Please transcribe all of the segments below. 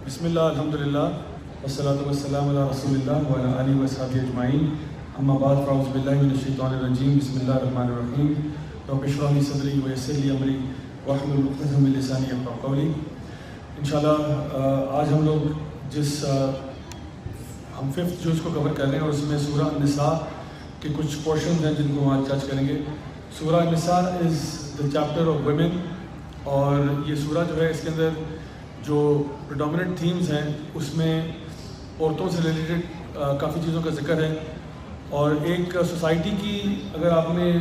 بسم اللہ الحمدللہ والصلاۃ والسلام علی رسول اللہ وعلی آلہ وصحبہ اجمعین اما بعد فاعوذ باللہ من الشیطان الرجیم بسم اللہ الرحمن الرحیم رب اشرح لی صدری ویسر لی امری واحلل عقدۃ من لسانی یفقہوا قولی۔ انشاءاللہ آج ہم لوگ ہم 5th جز کو کور کر رہے ہیں اور اس میں سورہ النساء کے کچھ پورشنز ہیں جن کو آج ٹچ کریں گے۔ سورہ النساء از دا چیپٹر آف ویمن، اور یہ سورہ جو ہے اس کے اندر جو پریڈومیننٹ تھیمز ہیں اس میں عورتوں سے ریلیٹڈ کافی چیزوں کا ذکر ہے، اور ایک سوسائٹی کی اگر آپ نے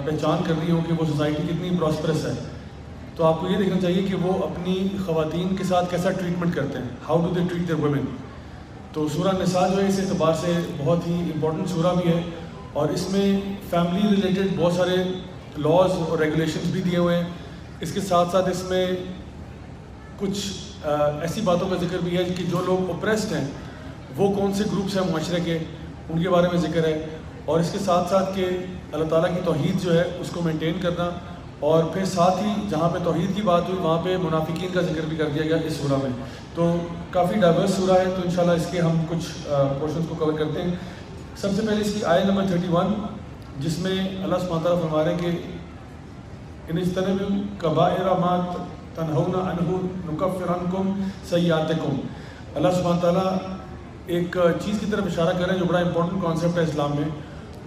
پہچان کرنی ہو کہ وہ سوسائٹی کتنی پراسپرس ہے تو آپ کو یہ دیکھنا چاہیے کہ وہ اپنی خواتین کے ساتھ کیسا ٹریٹمنٹ کرتے ہیں، how do they treat their women. تو سورہ النساء جو ہے اس اعتبار سے بہت ہی امپورٹنٹ سورہ بھی ہے، اور اس میں فیملی ریلیٹڈ بہت سارے لاز اور ریگولیشنز بھی دیے ہوئے ہیں۔ اس کے ساتھ ساتھ اس میں کچھ ایسی باتوں کا ذکر بھی ہے کہ جو لوگ اوپریسڈ ہیں وہ کون سے گروپس ہیں معاشرے کے، ان کے بارے میں ذکر ہے، اور اس کے ساتھ ساتھ کہ اللہ تعالیٰ کی توحید جو ہے اس کو مینٹین کرنا، اور پھر ساتھ ہی جہاں پہ توحید کی بات ہوئی وہاں پہ منافقین کا ذکر بھی کر دیا گیا اس سورہ میں۔ تو کافی ڈائیورس سورہ ہے، تو انشاءاللہ اس کے ہم کچھ پورشنز کو کور کرتے ہیں۔ سب سے پہلے اس کی آیت نمبر 31 جس میں اللہ سبحانہ تعالیٰ فرما رہے ہیں کہ ان اجتنبوا کبائر ما تنہون عنہ نکفر عنکم سیئاتکم۔ اللہ سبحانہ تعالیٰ ایک چیز کی طرف اشارہ کر رہے ہیں جو بڑا امپورٹنٹ کانسیپٹ ہے اسلام میں،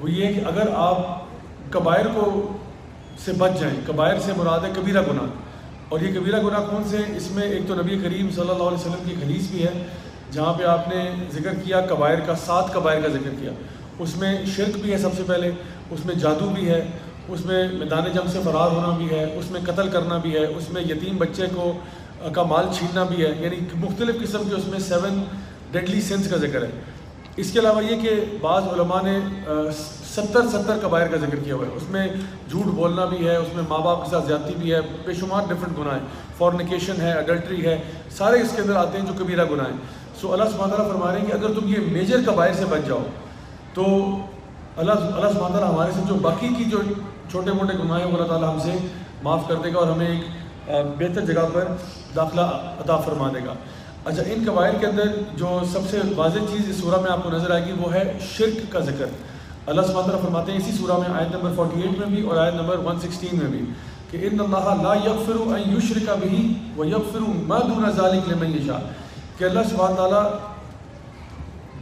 وہ یہ ہے کہ اگر آپ کبائر سے بچ جائیں، کبائر سے مراد ہے کبیرہ گناہ، اور یہ کبیرہ گناہ کون سے ہیں؟ اس میں ایک تو نبی کریم صلی اللہ علیہ وسلم کی حدیث بھی ہے جہاں پہ آپ نے ذکر کیا کبائر کا، 7 کبائر کا ذکر کیا۔ اس میں شرک بھی ہے سب سے پہلے، اس میں جادو بھی ہے، اس میں میدان جنگ سے فرار ہونا بھی ہے، اس میں قتل کرنا بھی ہے، اس میں یتیم بچے کا مال چھیننا بھی ہے، یعنی مختلف قسم کے اس میں 7 ڈیڈلی سنس کا ذکر ہے۔ اس کے علاوہ یہ کہ بعض علماء نے 70 کبائر کا ذکر کیا ہوا ہے، اس میں جھوٹ بولنا بھی ہے، اس میں ماں باپ کے ساتھ زیادتی بھی ہے، بے شمار ڈفرینٹ گناہ ہیں، فورنیکیشن ہے، اڈلٹری ہے، سارے اس کے اندر آتے ہیں جو کبیرہ گناہ ہیں۔ سو اللہ سبحانہ تعالیٰ فرما رہے ہیں کہ اگر تم یہ میجر کبائر سے بچ جاؤ تو اللہ سبحانہ تعالیٰ ہمارے سے جو باقی کی جو چھوٹے موٹے گناہ ہیں وہ اللہ تعالیٰ ہم سے معاف کر دے گا اور ہمیں ایک بہتر جگہ پر داخلہ عطا فرما دے گا۔ اچھا، ان کبائر کے اندر جو سب سے واضح چیز اس سورہ میں آپ کو نظر آئے گی وہ ہے شرک کا ذکر۔ اللہ سبحانہ تعالیٰ فرماتے ہیں اسی سورہ میں آیت نمبر 48 میں بھی اور آیت نمبر 116 میں بھی کہ ان اللہ لا یغفر ان یشرک بہ ویغفر ما دون ذلک لمن یشاء، کہ اللہ سبحانہ تعالیٰ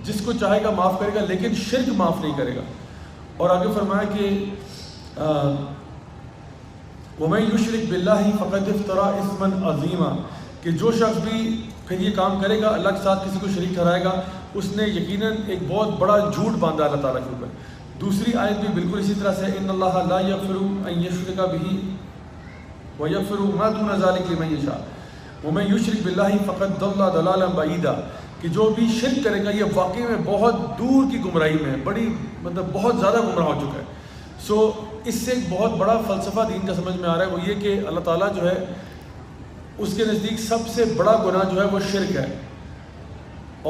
جس کو چاہے گا معاف کرے گا لیکن شرک معاف نہیں کرے گا۔ اور آگے فرمایا کہ وَمَن يُشْرِكْ بِاللَّهِ فَقَدِ افْتَرَىٰ إِثْمًا عَظِيمًا، کہ جو شخص بھی پھر یہ کام کرے گا اللہ کے ساتھ کسی کو شریک ٹھہرائے گا اس نے یقیناً ایک بہت بڑا جھوٹ باندھا اللہ تعالیٰ کے اوپر۔ دوسری آیت بھی بالکل اسی طرح سے ان اللہ لا یغفر ان یشرک بہ ویغفر ما دون ذلک لمن یشاء ومن یشرک باللہ فقد ضل ضلالا بعیدا، کہ جو بھی شرک کرے گا یہ واقعی میں بہت دور کی گمراہی میں ہے، بڑی بہت زیادہ گمراہ ہو چکا ہے۔ سو اس سے ایک بہت بڑا فلسفہ دین کا سمجھ میں آ رہا ہے، وہ یہ کہ اللہ تعالیٰ جو ہے اس کے نزدیک سب سے بڑا گناہ جو ہے وہ شرک ہے۔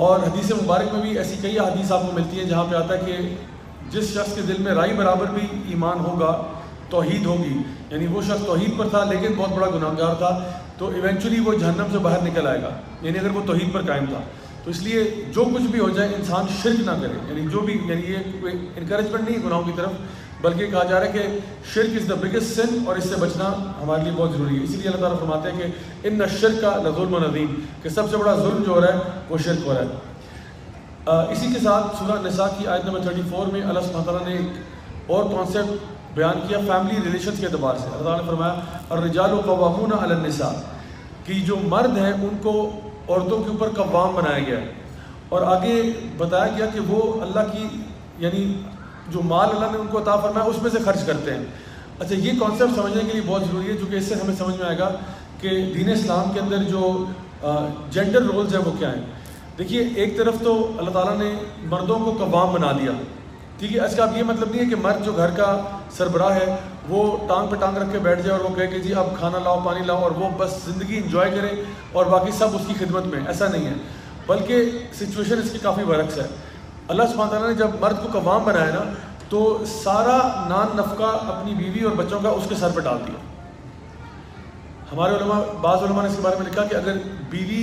اور حدیث مبارک میں بھی ایسی کئی حدیث آپ کو ملتی ہیں جہاں پہ آتا ہے کہ جس شخص کے دل میں رائی برابر بھی ایمان ہوگا، توحید ہوگی، یعنی وہ شخص توحید پر تھا لیکن بہت بڑا گناہ گار تھا، تو ایونچولی وہ جہنم سے باہر نکل آئے گا، یعنی اگر وہ توحید پر قائم تھا۔ تو اس لیے جو کچھ بھی ہو جائے انسان شرک نہ کرے، یعنی جو بھی، یعنی یہ کوئی انکریجمنٹ نہیں گناہوں کی طرف، بلکہ کہا جا رہا ہے کہ شرک از دا بگیسٹ سن، اور اس سے بچنا ہمارے لیے بہت ضروری ہے۔ اسی لیے اللہ تعالیٰ فرماتے ہیں کہ ان الشرک لظلم عظیم، کہ سب سے بڑا ظلم جو ہو رہا ہے وہ شرک ہو رہا ہے۔ اسی کے ساتھ سورہ النساء کی آیت نمبر 34 میں اللہ سبحانہ تعالیٰ نے ایک اور کانسیپٹ بیان کیا فیملی ریلیشنز کے اعتبار سے۔ اللہ تعالیٰ نے فرمایا الرجال قوامون علی النساء، کہ جو مرد ہیں ان کو عورتوں کے اوپر قوام بنایا گیا ہے، اور آگے بتایا گیا کہ وہ اللہ کی، یعنی جو مال اللہ نے ان کو عطا فرمایا اس میں سے خرچ کرتے ہیں۔ اچھا، یہ کانسیپٹ سمجھنے کے لیے بہت ضروری ہے چونکہ اس سے ہمیں سمجھ میں آئے گا کہ دین اسلام کے اندر جو جینڈر رولز ہیں وہ کیا ہیں۔ دیکھیے، ایک طرف تو اللہ تعالیٰ نے مردوں کو قوام بنا دیا، ٹھیک ہے، اس کا اب یہ مطلب نہیں ہے کہ مرد جو گھر کا سربراہ ہے وہ ٹانگ پہ ٹانگ رکھ کے بیٹھ جائے اور وہ کہے کہ جی اب کھانا لاؤ پانی لاؤ اور وہ بس زندگی انجوائے کرے اور باقی سب اس کی خدمت میں، ایسا نہیں ہے، بلکہ سچویشن اس کی کافی برعکس ہے۔ اللہ سبحانہ تعالیٰ نے جب مرد کو قوام بنایا نا تو سارا نان نفقہ اپنی بیوی اور بچوں کا اس کے سر پہ ڈال دیا۔ ہمارے علماء، بعض علماء نے اس کے بارے میں لکھا کہ اگر بیوی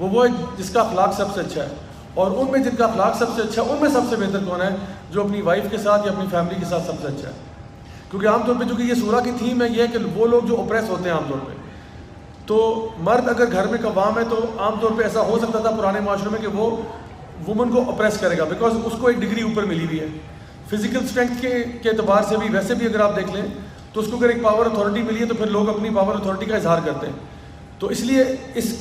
وہ ہے جس کا اخلاق سب سے اچھا ہے. اور ان میں جن کا اخلاق سب سے اچھا ہے ان میں سب سے بہتر کون ہے؟ جو اپنی وائف کے ساتھ یا اپنی فیملی کے ساتھ سب سے اچھا ہے. کیونکہ عام طور پہ چونکہ یہ سورہ کی تھیم ہے یہ ہے کہ وہ لوگ جو اوپریس ہوتے ہیں عام طور پہ، تو مرد اگر گھر میں قوام ہے تو عام طور پہ ایسا ہو سکتا تھا پرانے معاشرے میں کہ وہ وومن کو اوپریس کرے گا، بیکاز اس کو ایک ڈگری اوپر ملی ہوئی ہے فزیکل اسٹرینتھ کے اعتبار سے بھی. ویسے بھی اگر آپ دیکھ لیں تو اس کو اگر ایک پاور اتھارٹی ملی ہے تو پھر لوگ اپنی پاور اتھارٹی کا اظہار کرتے ہیں. تو اس لیے اس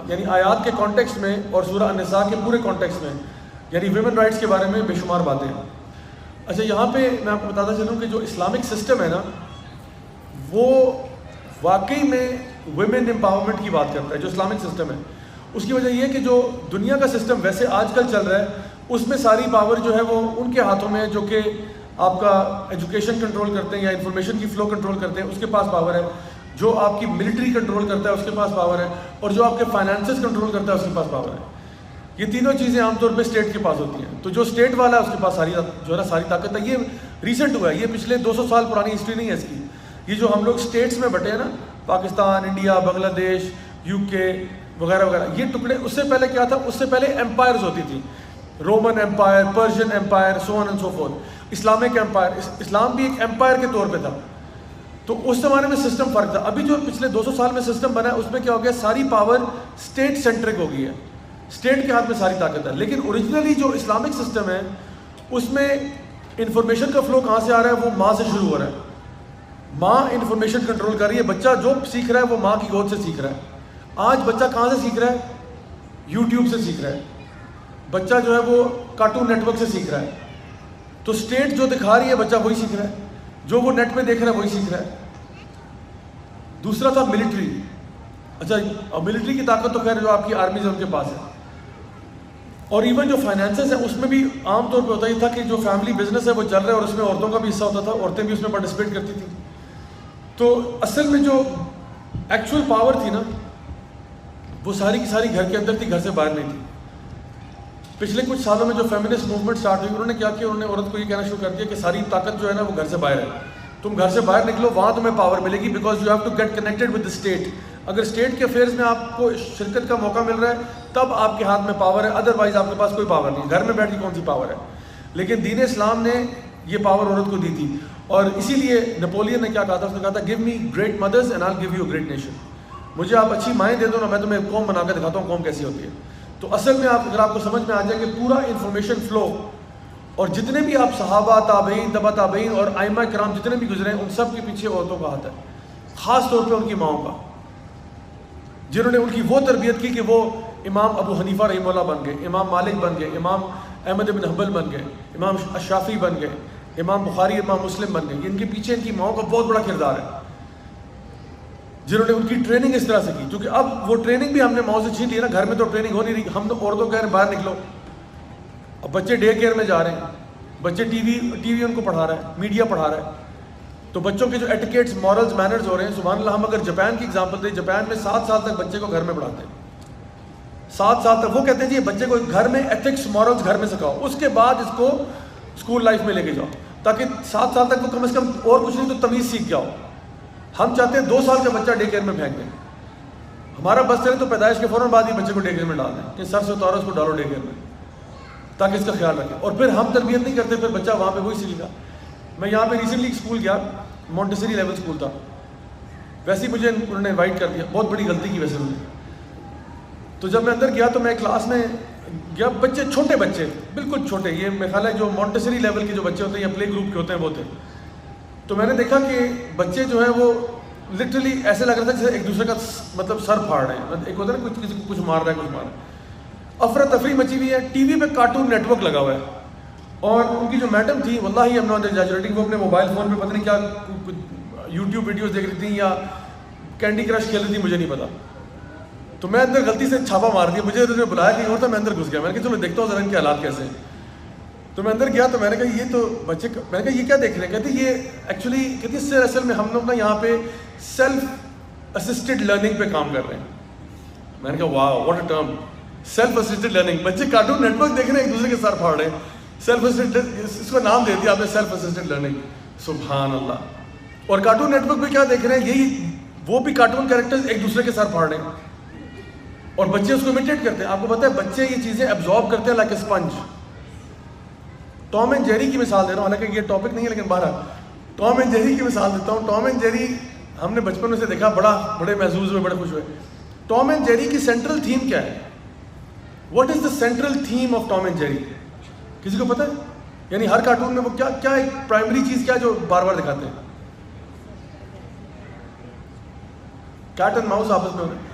یعنی آیات کے کانٹیکسٹ میں اور سورہ النساء کے پورے کانٹیکسٹ میں یعنی ویمن رائٹس کے بارے میں بے شمار باتیں ہیں. اچھا یہاں پہ میں آپ کو بتاتا چلوں کہ جو اسلامک سسٹم ہے نا وہ واقعی میں ویمن امپاورمنٹ کی بات کرتا ہے. جو اسلامک سسٹم ہے اس کی وجہ یہ ہے کہ جو دنیا کا سسٹم ویسے آج کل چل رہا ہے اس میں ساری پاور جو ہے وہ ان کے ہاتھوں میں ہے جو کہ آپ کا ایجوکیشن کنٹرول کرتے ہیں یا انفارمیشن کی فلو کنٹرول کرتے ہیں، اس کے پاس پاور ہے. جو آپ کی ملٹری کنٹرول کرتا ہے اس کے پاس پاور ہے، اور جو آپ کے فائنانسز کنٹرول کرتا ہے اس کے پاس پاور ہے. یہ تینوں چیزیں عام طور پہ اسٹیٹ کے پاس ہوتی ہیں. تو جو اسٹیٹ والا ہے اس کے پاس ساری جو ہے نا ساری طاقت ہے. یہ ریسنٹ ہوا ہے، یہ پچھلے 200 سال پرانی ہسٹری نہیں ہے اس کی. یہ جو ہم لوگ اسٹیٹس میں بٹے ہیں نا، پاکستان، انڈیا، بنگلہ دیش، UK وغیرہ وغیرہ، یہ ٹکڑے اس سے پہلے کیا تھا؟ اس سے پہلے ایمپائرز ہوتی تھی، Roman empire, Persian empire, so on and so forth. Islamic empire, اسلام بھی ایک ایمپائر کے طور پہ تھا. تو اس زمانے میں سسٹم فرق تھا. ابھی جو پچھلے 200 سال میں سسٹم بنا ہے اس میں کیا ہو گیا؟ ساری پاور اسٹیٹ سینٹرک ہو گئی ہے، اسٹیٹ کے ہاتھ میں ساری طاقت ہے. لیکن اوریجنلی جو اسلامک سسٹم ہے اس میں انفارمیشن کا فلو کہاں سے آ رہا ہے؟ وہ ماں سے شروع ہو رہا ہے. ماں انفارمیشن کنٹرول کر رہی ہے. بچہ جو سیکھ رہا ہے وہ ماں کی گود سے سیکھ رہا ہے. آج بچہ کہاں سے سیکھ رہا ہے؟ YouTube سے سیکھ رہا ہے. بچہ جو ہے وہ کارٹون نیٹ ورک سے سیکھ رہا ہے. تو اسٹیٹ جو دکھا رہی ہے بچہ وہی سیکھ رہا ہے، جو وہ نیٹ پہ دیکھ رہا ہے وہی سیکھ رہا ہے. دوسرا تھا ملٹری. اچھا ملٹری کی طاقت تو خیر جو آپ کی آرمیز ہے ان کے پاس ہے. اور ایون جو فائنینسز ہیں اس میں بھی عام طور پہ ہوتا ہی تھا کہ جو فیملی بزنس ہے وہ چل رہا ہے اور اس میں عورتوں کا بھی حصہ ہوتا تھا، عورتیں بھی اس میں پارٹیسپیٹ کرتی تھیں. تو اصل میں جو ایکچوئل پاور تھی نا وہ ساری کی ساری گھر کے اندر تھی، گھر سے باہر نہیں تھی. پچھلے کچھ سالوں میں جو فیمنسٹ موومنٹ سٹارٹ ہوئی انہوں نے کیا کیا؟ انہوں نے عورت کو یہ کہنا شروع کر دیا کہ ساری طاقت جو ہے نا وہ گھر سے باہر ہے. تم گھر سے باہر نکلو، وہاں تمہیں پاور ملے گی، because you have to get connected with the state. اگر اسٹیٹ کے افیئرز میں آپ کو شرکت کا موقع مل رہا ہے تب آپ کے ہاتھ میں پاور ہے، ادروائز آپ کے پاس کوئی پاور نہیں. گھر میں بیٹھ کے کون سی پاور ہے؟ لیکن دین اسلام نے یہ پاور عورت کو دی تھی. اور اسی لیے نپولین نے کیا کہا تھا؟ اس نے کہا تھا give me great mothers and I will give you great nation. مجھے آپ اچھی مائیں دے دو نا، میں تمہیں قوم بنا کے دکھاتا ہوں قوم کیسی ہوتی ہے. تو اصل میں اگر آپ کو سمجھ میں آ جائے کہ پورا انفارمیشن فلو اور جتنے بھی آپ صحابہ، تابعین، تبع تابعین اور ائمہ کرام جتنے بھی گزرے ہیں ان سب کے پیچھے عورتوں کا ہاتھ ہے، خاص طور پہ ان کی ماؤں کا، جنہوں نے ان کی وہ تربیت کی کہ وہ امام ابو حنیفہ رحمہ اللہ بن گئے، امام مالک بن گئے، امام احمد بن حنبل بن گئے، امام الشافعی بن گئے، امام بخاری، امام مسلم بن گئے. ان کے پیچھے ان کی ماؤں کا بہت بڑا کردار ہے، جنہوں نے ان کی ٹریننگ اس طرح سے کی. کیونکہ اب وہ ٹریننگ بھی ہم نے ماؤں سے چھین لی نا. گھر میں تو ٹریننگ ہو نہیں رہی. ہم تو عورتوں کہہ رہے ہیں باہر نکلو. اب بچے ڈے کیئر میں جا رہے ہیں، بچے ٹی وی ان کو پڑھا رہا ہے، میڈیا پڑھا رہا ہے. تو بچوں کے جو ایٹیکیٹس، مورلز، مینرز ہو رہے ہیں. سبحان اللہ، ہم اگر جاپان کی ایگزامپل دیں، جاپان میں 7 سال تک بچے کو گھر میں پڑھاتے ہیں. 7 سال تک وہ کہتے ہیں جی بچے کو گھر میں ایتھکس، مورلز گھر میں سکھاؤ، اس کے بعد اس کو اسکول لائف میں لے کے جاؤ، تاکہ 7 سال تک وہ کم از کم اور کچھ نہیں تو تمیز سیکھ جاؤ. ہم چاہتے ہیں 2 سال کا بچہ ڈے کیئر میں پھینک دیں. ہمارا بس چلے تو پیدائش کے فوراً بعد ہی بچے کو ڈے کیئر میں ڈال دیں کہ سر سے اتارو، اس کو ڈالو ڈے کیئر میں، تاکہ اس کا خیال رکھیں. اور پھر ہم تربیت نہیں کرتے، پھر بچہ وہاں پہ وہی سیکھے گا. میں یہاں پہ ریسنٹلی ایک اسکول گیا، مونٹیسری لیول اسکول تھا. ویسے ہی مجھے انہوں نے انوائٹ کر دیا، بہت بڑی غلطی کی ویسے انہوں نے. تو جب میں اندر گیا تو میں کلاس میں گیا، بچے چھوٹے بچے بالکل چھوٹے، یہ میرا خیال ہے جو مونٹیسری لیول کے جو بچے ہوتے ہیں یا پلے گروپ کے ہوتے ہیں وہ تھے. تو میں نے دیکھا کہ بچے جو ہیں وہ لٹرلی ایسے لگ رہا تھا جیسے ایک دوسرے کا مطلب سر پھاڑ رہے ہیں. ایک ہوتا ہے نا کسی کو کچھ مار رہا ہے، کچھ مار رہا ہے. افراتفری مچی ہوئی ہے. ٹی وی پہ کارٹون نیٹ ورک لگا ہوا ہے. اور ان کی جو میڈم تھی، واللہ ایم ناٹ ایگزیجریٹنگ، وہ اپنے موبائل فون پہ پتہ نہیں کیا یوٹیوب ویڈیوز دیکھ رہی تھیں یا کینڈی کرش کھیل رہی تھی، مجھے نہیں پتا. تو میں اندر غلطی سے چھاپا مار دیا. مجھے ادھر بلایا کہیں اور تھا، میں اندر گھس گیا. میں نے کہا چلو دیکھتا ہوں ذرا ان کے حالات کیسے ہیں. تو میں اندر گیا تو میں نے کہا یہ تو بچے، میں نے کہا یہ کیا دیکھ رہے ہیں؟ کہتے یہ ایکچولی کہتے اس سے اصل میں ہم لوگ نا یہاں پہ سیلف اسسٹڈ لرننگ پہ کام کر رہے ہیں. میں نے کہا wow what a term, self assisted learning. بچے کارٹون نیٹ ورک دیکھ رہے ہیں، ایک دوسرے کے سر پھاڑ رہے ہیں. سیلف اسسٹڈ، اس کو نام دے دیا آپ نے، سیلف اسسٹڈ لرننگ. سبحان اللہ. اور کارٹون نیٹ ورک پہ کیا دیکھ رہے ہیں؟ یہی وہ بھی کارٹون کیریکٹرز ایک دوسرے کے سر پھاڑ رہے ہیں. اور بچے اس کو امیٹیٹ کرتے ہیں. آپ کو پتہ ہے بچے یہ چیزیں ایبزارب کرتے ہیں like a sponge. Tom and Jerry کی مثال دے رہا ہوں, حالانکہ یہ ٹاپک نہیں ہے لیکن بہرحال ٹام اینڈ جیری کی مثال دیتا ہوں. ٹام اینڈ جیری ہم نے بچپن میں سے دیکھا, بڑے محظوظ ہوئے, بڑے خوش ہوئے. ٹام اینڈ جیری کی سینٹرل تھیم کیا ہے؟ What is the central theme of Tom and Jerry? کسی کو پتہ ہے؟ یعنی ہر کارٹون میں وہ کیا ایک پرائمری چیز کیا جو بار بار دکھاتے ہیں؟ کیٹ اینڈ ماؤس آپس میں.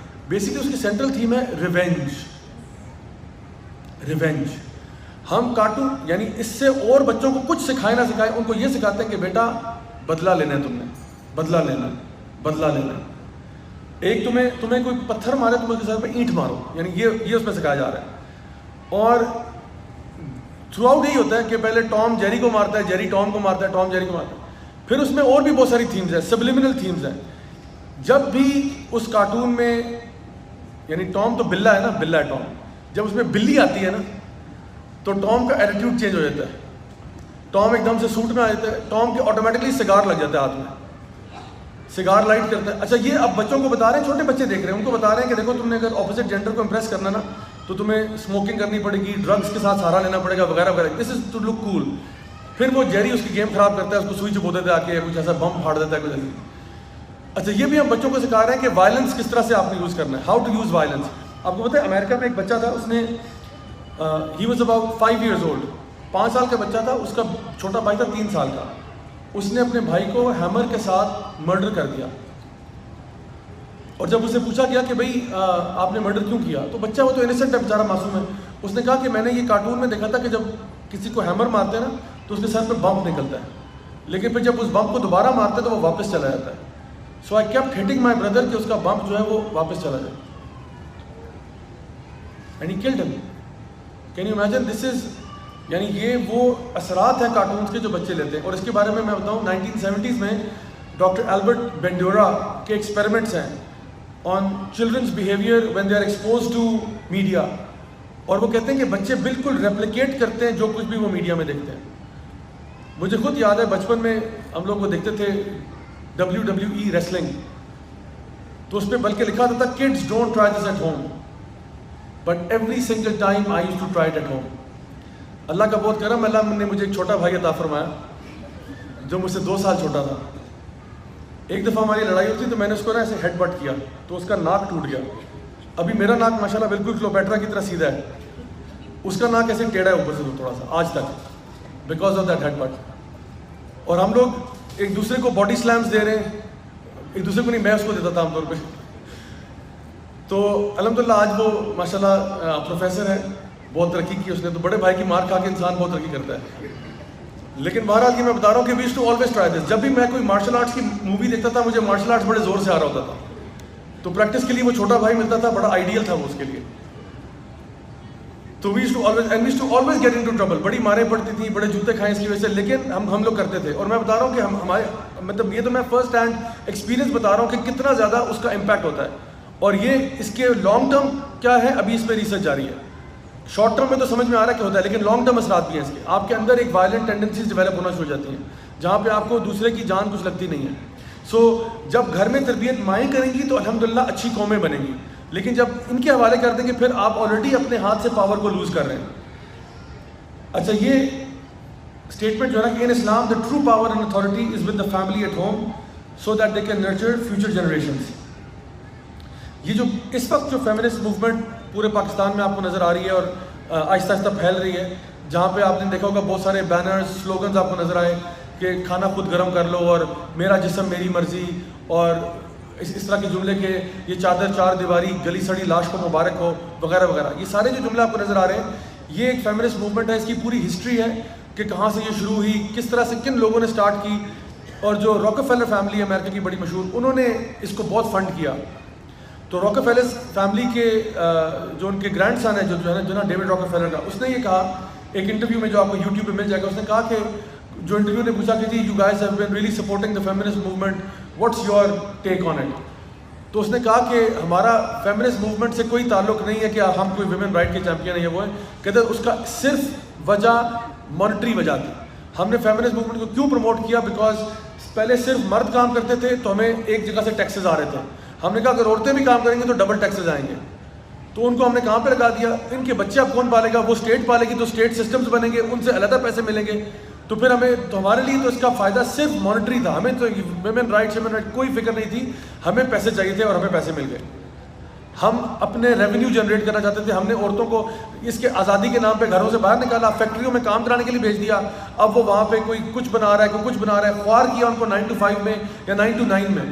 بیسکلی اس کی سینٹرل تھیم ہے ریونج. ریونج. ہم کارٹون یعنی اس سے اور بچوں کو کچھ سکھائے نہ سکھائے, ان کو یہ سکھاتے ہیں کہ بیٹا بدلہ لینا ہے, تم نے بدلہ لینا ہے, بدلہ لینا ہے. ایک تمہیں کوئی پتھر مارے تم اس کے سر پہ اینٹ مارو, یعنی یہ اس میں سکھایا جا رہا ہے. اور تھرو آؤٹ یہی ہوتا ہے کہ پہلے ٹام جیری کو مارتا ہے, جیری ٹام کو مارتا ہے, ٹام جیری کو مارتا ہے. پھر اس میں اور بھی بہت ساری تھیمز ہیں, سبلیمنل تھیمز ہیں. جب بھی اس کارٹون میں یعنی ٹام تو بلا ہے نا, بلا ہے ٹام, جب اس میں بلی آتی ہے نا تو ٹام کا ایٹیٹیوڈ چینج ہو جاتا ہے. ٹام ایک دم سے سوٹ میں آ جاتا ہے, ٹام کے آٹومیٹکلی سگار لگ جاتا ہے ہاتھ میں, سگار لائٹ کرتا ہے. اچھا یہ اب بچوں کو بتا رہے ہیں, چھوٹے بچے دیکھ رہے ہیں, ان کو بتا رہے ہیں کہ دیکھو تم نے اگر اپوزٹ جینڈر کو امپریس کرنا نا تو تمہیں اسموکنگ کرنی پڑے گی, ڈرگس کے ساتھ سہارا لینا پڑے گا وغیرہ وغیرہ. دس از ٹو لک کول. پھر وہ جیری اس کی گیم خراب کرتا ہے, اس کو سوئی چپو دیتا ہے آ کے, کچھ ایسا بم پھاڑ دیتا ہے کچھ ایسا. اچھا یہ بھی ہم بچوں کو سکھا رہے ہیں کہ وائلنس کس طرح سے آپ نے یوز کرنا ہے, ہاؤ ٹو یوز وائلنس. آپ کو پتہ ہے امریکہ میں ایک بچہ تھا, اس نے he was about 5 years old, 5 سال کا بچہ تھا, اس کا چھوٹا بھائی تھا 3 سال کا. اس نے اپنے بھائی کو ہیمر کے ساتھ مرڈر کر دیا. اور جب اسے پوچھا گیا کہ بھائی آپ نے مرڈر کیوں کیا, تو بچہ وہ تو انیسنٹ ہے بیچارہ, معصوم ہے. اس نے کہا کہ میں نے یہ کارٹون میں دیکھا تھا کہ جب کسی کو ہیمر مارتے ہیں نا تو اس کے سر پہ بمپ نکلتا ہے, لیکن پھر جب اس بمپ کو دوبارہ مارتے ہیں تو وہ واپس چلا جاتا ہے. So I kept hitting my brother کہ اس کا بمپ جو ہے وہ واپس چلا جائے. اینڈ ہی کلڈ ہم. کین یو امیجن دس از, یعنی یہ وہ اثرات ہیں کارٹونس کے جو بچے لیتے ہیں. اور اس کے بارے میں بتاؤں 1970s میں ڈاکٹر البرٹ بینڈورا کے ایکسپیریمنٹس ہیں on children's behaviour when they are expose to media. اور وہ کہتے ہیں کہ بچے بالکل ریپلیکیٹ کرتے ہیں جو کچھ بھی وہ میڈیا میں دیکھتے ہیں. مجھے خود یاد ہے بچپن میں ہم لوگ وہ دیکھتے تھے WWE ریسلنگ, تو اس پہ بلکہ لکھا ہوتا تھا kids don't try this at home but every single time I used to try it at home. اللہ کا بہت کرم, اللہ نے مجھے ایک چھوٹا بھائی عطا فرمایا جو مجھ سے 2 سال چھوٹا تھا. ایک دفعہ ہماری لڑائی ہوتی تو میں نے اس کو نا ایسے ہیڈ بٹ کیا تو اس کا ناک ٹوٹ گیا. ابھی میرا ناک ماشاءاللہ بالکل کلوپیٹرا کی طرح سیدھا ہے, اس کا ناک ایسے ٹیڑھا ہے اوپر سے تھوڑا سا آج تک because of that had but. اور ہم لوگ ایک دوسرے کو باڈی سلامس دے رہے ہیں, ایک دوسرے کو نہیں, میں اس کو دیتا تھا عام طور پہ. تو الحمدللہ آج وہ ماشاءاللہ پروفیسر ہے, بہت ترقی کی اس نے. تو بڑے بھائی کی مار کھا کے انسان بہت ترقی کرتا ہے. لیکن بہرحال یہ میں بتا رہا ہوں کہ we used to always try this. جب بھی میں کوئی مارشل آرٹس کی مووی دیکھتا تھا مجھے مارشل آرٹس بڑے زور سے آ رہا ہوتا تھا, تو پریکٹس کے لیے وہ چھوٹا بھائی ملتا تھا, بڑا آئیڈیل تھا وہ اس کے لیے. تو we used to always and we used to always get into trouble. بڑی ماریں پڑتی تھیں, بڑے جوتے کھائیں اس کی وجہ سے, لیکن ہم لوگ کرتے تھے. اور میں بتا رہا ہوں کہ ہمارے مطلب یہ تو میں فرسٹ ہینڈ ایکسپیرینس بتا رہا ہوں کہ کتنا زیادہ اس کا امپیکٹ ہوتا ہے. اور یہ اس کے لانگ ٹرم کیا ہے, ابھی اس پہ ریسرچ جاری ہے. شارٹ ٹرم میں تو سمجھ میں آ رہا ہے کہ ہوتا ہے, لیکن لانگ ٹرم اثرات بھی ہیں اس کے. آپ کے اندر ایک وائلنٹ ٹینڈنسیز ڈیولپ ہونا شروع ہو جاتی ہیں جہاں پہ آپ کو دوسرے کی جان کچھ لگتی نہیں ہے. سو جب گھر میں تربیت مائیں کریں گی تو الحمدللہ اچھی قومیں بنیں گی, لیکن جب ان کے حوالے کر دیں گے پھر آپ آلریڈی اپنے ہاتھ سے پاور کو لوز کر رہے ہیں. اچھا یہ اسٹیٹمنٹ جو ہے نا کہ in Islam the true power and authority is with the family at home so that they can nurture future generations. یہ جو اس وقت جو فیمنسٹ موومنٹ پورے پاکستان میں آپ کو نظر آ رہی ہے اور آہستہ آہستہ پھیل رہی ہے, جہاں پہ آپ نے دیکھا ہوگا بہت سارے بینرز سلوگنز آپ کو نظر آئے کہ کھانا خود گرم کر لو اور میرا جسم میری مرضی اور اس طرح کے جملے کے, یہ چادر 4 دیواری گلی سڑی لاش کو مبارک ہو وغیرہ وغیرہ. یہ سارے جو جملے آپ کو نظر آ رہے ہیں یہ ایک فیمنسٹ موومنٹ ہے. اس کی پوری ہسٹری ہے کہ کہاں سے یہ شروع ہوئی, کس طرح سے کن لوگوں نے سٹارٹ کی. اور جو راکفیلر فیملی ہے امریکہ کی بڑی مشہور, انہوں نے اس کو بہت فنڈ کیا. تو راکفیلر فیملی کے جو ان کے گرینڈ سن ہے جو ہے نا ڈیوڈ راکفیلر کا, اس نے یہ کہا ایک انٹرویو میں جو آپ کو یوٹیوب پہ مل جائے گا, اس نے کہا کہ جو انٹرویو نے پوچھا کہ جی you guys have been really supporting the feminist movement, what's your take on it. تو اس نے کہا کہ ہمارا فیمنسٹ موومنٹ سے کوئی تعلق نہیں ہے کہ ہم کوئی ویمن رائٹ کے چیمپئن ہیں یا وہ ہیں. کہتے ہیں اس کا صرف وجہ مانیٹری وجہ تھی. ہم نے فیمنسٹ موومنٹ کو کیوں پروموٹ کیا, بیکاز پہلے صرف مرد کام کرتے تھے تو ہمیں ایک جگہ سے ٹیکسز آ رہے تھے. ہم نے کہا اگر عورتیں بھی کام کریں گے تو ڈبل ٹیکسز آئیں گے. تو ان کو ہم نے کہاں پہ لگا دیا؟ ان کے بچے اب کون پالے گا؟ وہ اسٹیٹ پالے گی، تو اسٹیٹ سسٹمز بنیں گے، ان سے علیحدہ پیسے ملیں گے. تو پھر ہمارے لیے تو اس کا فائدہ صرف مانیٹری تھا. ہمیں تو ویمن رائٹس کوئی فکر نہیں تھی. ہمیں پیسے چاہیے تھے اور ہمیں پیسے مل گئے. ہم اپنے ریونیو جنریٹ کرنا چاہتے تھے. ہم نے عورتوں کو اس کے آزادی کے نام پہ گھروں سے باہر نکالا، فیکٹریوں میں کام کرانے کے لیے بھیج دیا. اب وہ وہاں پہ کوئی کچھ بنا رہا ہے، کوئی کچھ بنا رہا ہے. خوار کیا ان کو 9 to 5 میں یا 9 to 9 میں،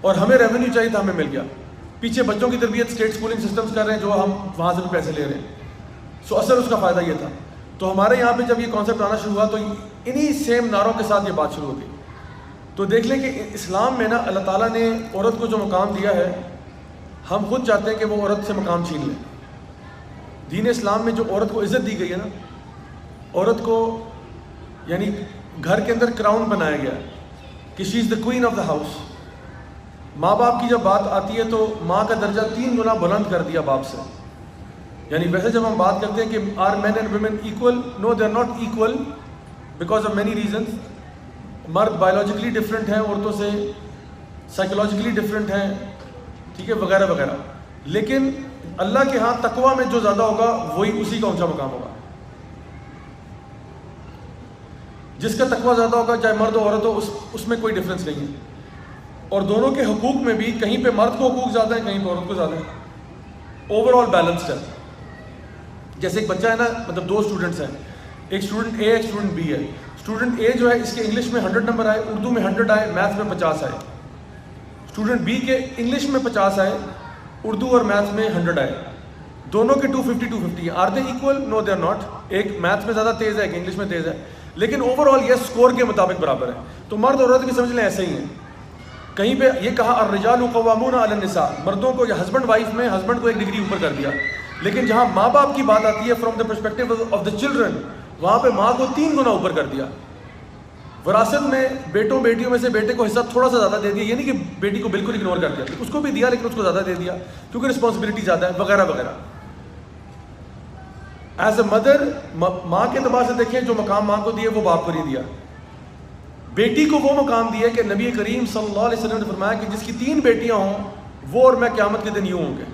اور ہمیں ریونیو چاہیے تھا، ہمیں مل گیا. پیچھے بچوں کی تربیت اسٹیٹ اسکولنگ سسٹمز کر رہے ہیں جو ہم وہاں سے بھی پیسے لے رہے ہیں. سو اثر اس کا فائدہ یہ تھا. تو ہمارے یہاں پہ جب یہ کانسیپٹ آنا شروع ہوا تو انہی سیم نعروں کے ساتھ یہ بات شروع ہو گئی. تو دیکھ لیں کہ اسلام میں نا اللہ تعالیٰ نے عورت کو جو مقام دیا ہے، ہم خود چاہتے ہیں کہ وہ عورت سے مقام چھین لیں. دین اسلام میں جو عورت کو عزت دی گئی ہے نا، عورت کو یعنی گھر کے اندر کراؤن بنایا گیا کہ شی از دا کوئین آف دا ہاؤس. ماں باپ کی جب بات آتی ہے تو ماں کا درجہ 3 گنا بلند کر دیا باپ سے. یعنی ویسے جب ہم بات کرتے ہیں کہ are men and women equal, no they are not equal because of many reasons. مرد بایولوجیکلی ڈفرینٹ ہیں عورتوں سے، سائیکولوجیکلی ڈفرینٹ ہیں، ٹھیک ہے، وغیرہ وغیرہ. لیکن اللہ کے ہاں تقویٰ میں جو زیادہ ہوگا وہی اسی کا اونچا مقام ہوگا. جس کا تقویٰ زیادہ ہوگا چاہے مرد ہو عورت ہو، اس میں کوئی ڈفرینس نہیں ہے. اور دونوں کے حقوق میں بھی کہیں پہ مرد کو حقوق زیادہ ہیں، کہیں پہ عورت کو زیادہ ہیں. اوور آل بیلنسڈ ہے. جیسے ایک بچہ ہے نا، مطلب 2 اسٹوڈنٹس ہیں، ایک اسٹوڈنٹ اے ایک اسٹوڈنٹ بی ہے. اسٹوڈنٹ اے جو ہے اس کے انگلش میں 100 نمبر آئے، اردو میں 100 آئے، میتھس میں 50 آئے. اسٹوڈنٹ بی کے انگلش میں 50 آئے، اردو اور میتھس میں 100 آئے. دونوں کے 250 ہیں. Are they equal? No they are not. ایک میتھس میں زیادہ تیز ہے، ایک انگلش میں تیز ہے، لیکن اوور آل یہ اسکور کے مطابق برابر ہے. تو مرد اور عورت بھی سمجھ لیں ایسے ہی ہیں. کہیں پہ یہ کہا الرجال قوامون علی النساء، مردوں کو یا ہسبینڈ وائف میں ہسبینڈ کو 1 ڈگری اوپر کر دیا. لیکن جہاں ماں باپ کی بات آتی ہے from the perspective of the children, وہاں پہ ماں کو 3 گنا اوپر کر دیا. وراثت میں بیٹوں بیٹیوں میں سے بیٹے کو حصہ تھوڑا سا زیادہ دے دیا. یہ نہیں کہ بیٹی کو بالکل اگنور کر دیا، اس کو بھی دیا لیکن اس کو زیادہ دے دیا کیونکہ رسپانسبلٹی زیادہ ہے، وغیرہ وغیرہ. ایز اے مدر، ماں کے اعتبار سے دیکھیں جو مقام ماں کو دیا وہ باپ کو نہیں دیا. بیٹی کو وہ مقام دیا کہ نبی کریم صلی اللہ علیہ وسلم نے فرمایا کہ جس کی 3 بیٹیاں ہوں وہ اور میں قیامت کے دن یوں ہوں گے.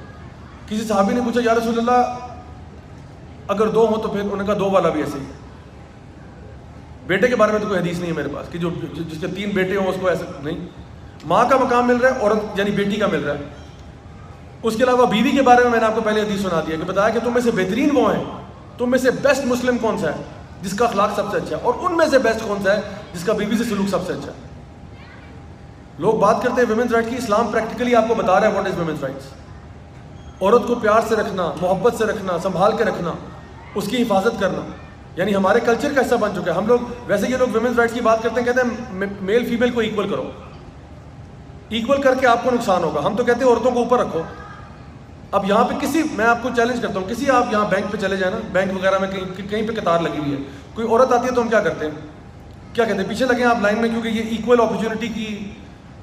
کسی صحابی نے پوچھا یا رسول اللہ اگر 2 ہوں تو پھر انہوں نے کہا 2 والا بھی ایسے ہی. بیٹے کے بارے میں تو کوئی حدیث نہیں ہے میرے پاس کہ جو جس کے 3 بیٹے ہوں اس کو ایسے نہیں. ماں کا مقام مل رہا ہے، عورت یعنی بیٹی کا مل رہا ہے. اس کے علاوہ بیوی کے بارے میں نے آپ کو پہلے حدیث سنا دیا کہ بتایا کہ تم میں سے بہترین وہ ہیں، تم میں سے بیسٹ مسلم کون سا ہے جس کا اخلاق سب سے اچھا ہے، اور ان میں سے بیسٹ کون سا ہے جس کا بیوی سے سلوک سب سے اچھا ہے. لوگ بات کرتے ہیں ویمنز رائٹ کی، اسلام پریکٹیکلی آپ کو بتا رہا ہے واٹ از ویمنز رائٹس. عورت کو پیار سے رکھنا، محبت سے رکھنا، سنبھال کے رکھنا، اس کی حفاظت کرنا، یعنی ہمارے کلچر کا حصہ بن چکا ہے. ہم لوگ ویسے یہ لوگ ویمنز رائٹس کی بات کرتے ہیں، کہتے ہیں میل فیمیل کو ایکول کرو، ایکول کر کے آپ کو نقصان ہوگا. ہم تو کہتے ہیں عورتوں کو اوپر رکھو. اب یہاں پہ میں آپ کو چیلنج کرتا ہوں، کسی آپ یہاں بینک پہ چلے جائیں نا، بینک وغیرہ میں کہیں پہ قطار لگی ہوئی ہے، کوئی عورت آتی ہے تو ہم کیا کرتے ہیں؟ کیا کہتے ہیں؟ پیچھے لگیں آپ لائن میں، کیونکہ یہ ایکول اپرچونٹی کی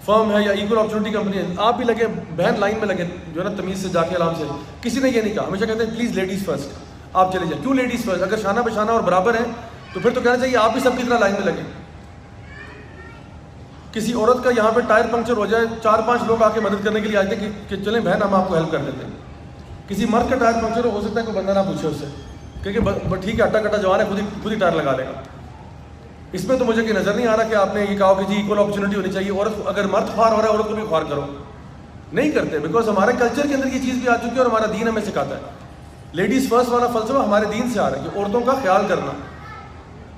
فرم ہے یا ایکول اپرچونٹی کمپنی ہے. آپ بھی لگے، بہن لائن میں لگے جو ہے نا تمیز سے جا کے آرام سے. کسی نے یہ نہیں کہا، ہمیشہ کہتے ہیں پلیز لیڈیز فرسٹ. آپ چلے جائیں. کیوں لیڈیز فرسٹ؟ اگر شانہ بشانہ اور برابر ہیں تو پھر تو کہنا چاہیے آپ بھی سب کی طرح لائن میں لگیں. کسی عورت کا یہاں پہ ٹائر پنکچر ہو جائے، 4-5 لوگ آ کے مدد کرنے کے لیے آتے ہیں کہ چلیں بہن ہم آپ کو ہیلپ کر دیتے ہیں. کسی مرد کا ٹائر پنکچر ہو سکتا ہے کوئی بندہ نہ پوچھے اس سے، کیونکہ ٹھیک ہے اٹا کٹا جوان ہے، خود ہی ٹائر لگا لے گا. اس میں تو مجھے کہ نظر نہیں آ رہا کہ آپ نے یہ کہا کہ جی ایکول اپرچونٹی ہونی چاہیے. عورت اگر مرد خوار ہو رہا ہے عورت کو بھی خوار کرو. نہیں کرتے، بیکاز ہمارے کلچر کے اندر یہ چیز بھی آ چکی ہے اور ہمارا دین ہمیں سکھاتا ہے. لیڈیز فرسٹ والا فلسفہ ہمارے دین سے آ رہا ہے کہ عورتوں کا خیال کرنا.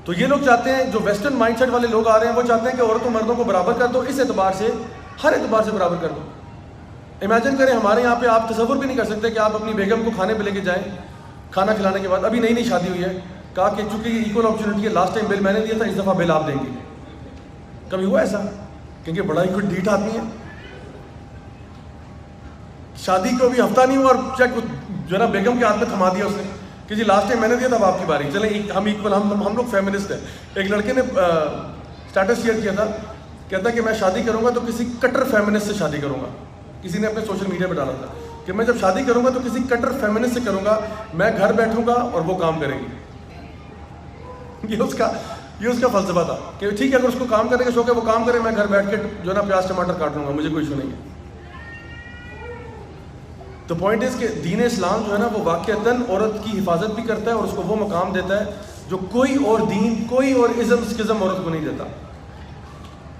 تو یہ لوگ چاہتے ہیں، جو ویسٹرن مائنڈ سیٹ والے لوگ آ رہے ہیں وہ چاہتے ہیں کہ عورتوں مردوں کو برابر کر دو، اس اعتبار سے ہر اعتبار سے برابر کر دو. امیجن کریں ہمارے یہاں پہ آپ تصور بھی نہیں کر سکتے کہ آپ اپنی بیگم کو کھانے پہ لے کے جائیں، کھانا کھلانے کے بعد ابھی نئی شادی ہوئی ہے، کہا کہ چونکہ یہ ایکول اپرچونٹی ہے، لاسٹ ٹائم بل میں نے دیا تھا، اس دفعہ بل آپ دیں گے. کبھی ہوا ایسا؟ کیونکہ بڑا ہی کوئی ڈیٹ آدمی ہے، شادی کو بھی ہفتہ نہیں ہوا اور چیک جو ہے نا بیگم کے ہاتھ میں تھما دیا اس نے کہ جی لاسٹ ٹائم میں نے دیا تھا اب آپ کی باری. چلیں ہم ایکول، ہم لوگ فیمنسٹ ہیں. ایک لڑکے نے اسٹیٹس شیئر کیا تھا، کہتا کہ میں شادی کروں گا تو کسی کٹر فیمنسٹ سے شادی کروں گا. کسی نے اپنے سوشل میڈیا پہ ڈالا تھا کہ میں جب شادی کروں گا تو کسی کٹر فیمنسٹ سے کروں گا، میں گھر بیٹھوں گا اور وہ کام کرے گی. یہ اس کا فلسفہ تھا کہ ٹھیک ہے اگر اس کو کام کرنے کا شوق ہے وہ کام کرے، میں گھر بیٹھ کے جو ہے نا پیاز ٹماٹر کاٹ لوں گا، مجھے کوئی ایشو نہیں ہے. تو پوائنٹ از کہ دین اسلام جو ہے نا وہ واقعتاً عورت کی حفاظت بھی کرتا ہے اور اس کو وہ مقام دیتا ہے جو کوئی اور دین، کوئی اور ازم سکزم عورت کو نہیں دیتا.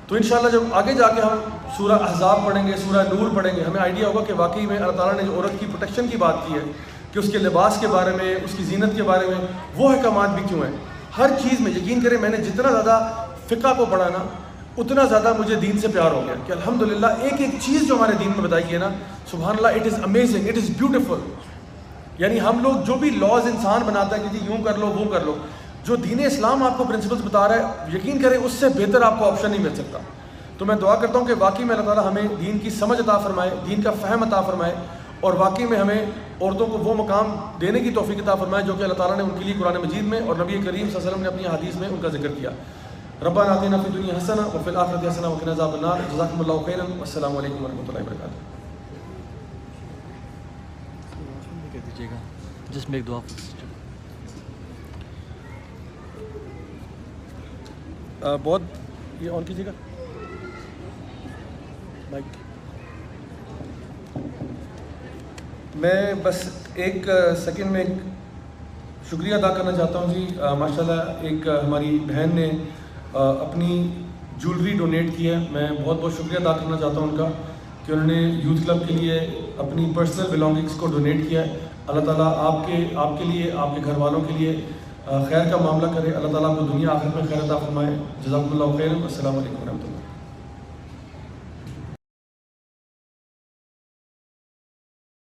تو انشاءاللہ جب آگے جا کے ہم سورہ احزاب پڑھیں گے، سورہ نور پڑھیں گے، ہمیں آئیڈیا ہوگا کہ واقعی میں اللہ تعالیٰ نے جو عورت کی پروٹیکشن کی بات کی ہے کہ اس کے لباس کے بارے میں، اس کی زینت کے بارے میں، وہ احکامات بھی کیوں ہیں. ہر چیز میں یقین کریں میں نے جتنا زیادہ فقہ کو پڑھا نا اتنا زیادہ مجھے دین سے پیار ہو گیا کہ الحمدللہ ایک ایک چیز جو ہمارے دین میں بتائی ہے نا، سبحان اللہ، it is amazing, it is beautiful. یعنی ہم لوگ جو بھی لاز انسان بناتا ہے کہ جی یوں کر لو وہ کر لو، جو دین اسلام آپ کو پرنسپلس بتا رہا ہے یقین کریں اس سے بہتر آپ کو آپشن نہیں مل سکتا. تو میں دعا کرتا ہوں کہ واقعی میں اللہ تعالیٰ ہمیں دین کی سمجھ عطا فرمائے، دین کا فہم عطا فرمائے، اور واقعی میں ہمیں عورتوں کو وہ مقام دینے کی توفیق عطا فرمائے جو کہ اللہ تعالیٰ نے ان کے لیے قرآن مجید میں اور نبی کریم صلی اللہ علیہ وسلم نے اپنی حدیث میں ان کا ذکر کیا. ربنا آتنا فی الدنیا حسنہ وفی الآخرۃ حسنہ وقنا عذاب النار. جزاکم اللہ خیرا والسلام علیکم ورحمۃ اللہ وبرکاتہ. جس میں ایک دعا بہت یہ آن کیجیے گا مائک. میں بس ایک سیکنڈ میں ایک شکریہ ادا کرنا چاہتا ہوں جی. ماشاءاللہ ایک ہماری بہن نے اپنی جولری ڈونیٹ کی ہے. میں بہت بہت شکریہ ادا کرنا چاہتا ہوں ان کا کہ انہوں نے یوتھ کلب کے لیے اپنی پرسنل بلانگنگس کو ڈونیٹ کیا ہے. اللہ تعالیٰ آپ کے لیے، آپ کے گھر والوں کے لیے خیر کا معاملہ کرے. اللہ تعالیٰ آپ کو دنیا آخرت میں خیر عطا فرمائے. جزاکم اللہ خیر. السلام علیکم ورحمۃ اللہ.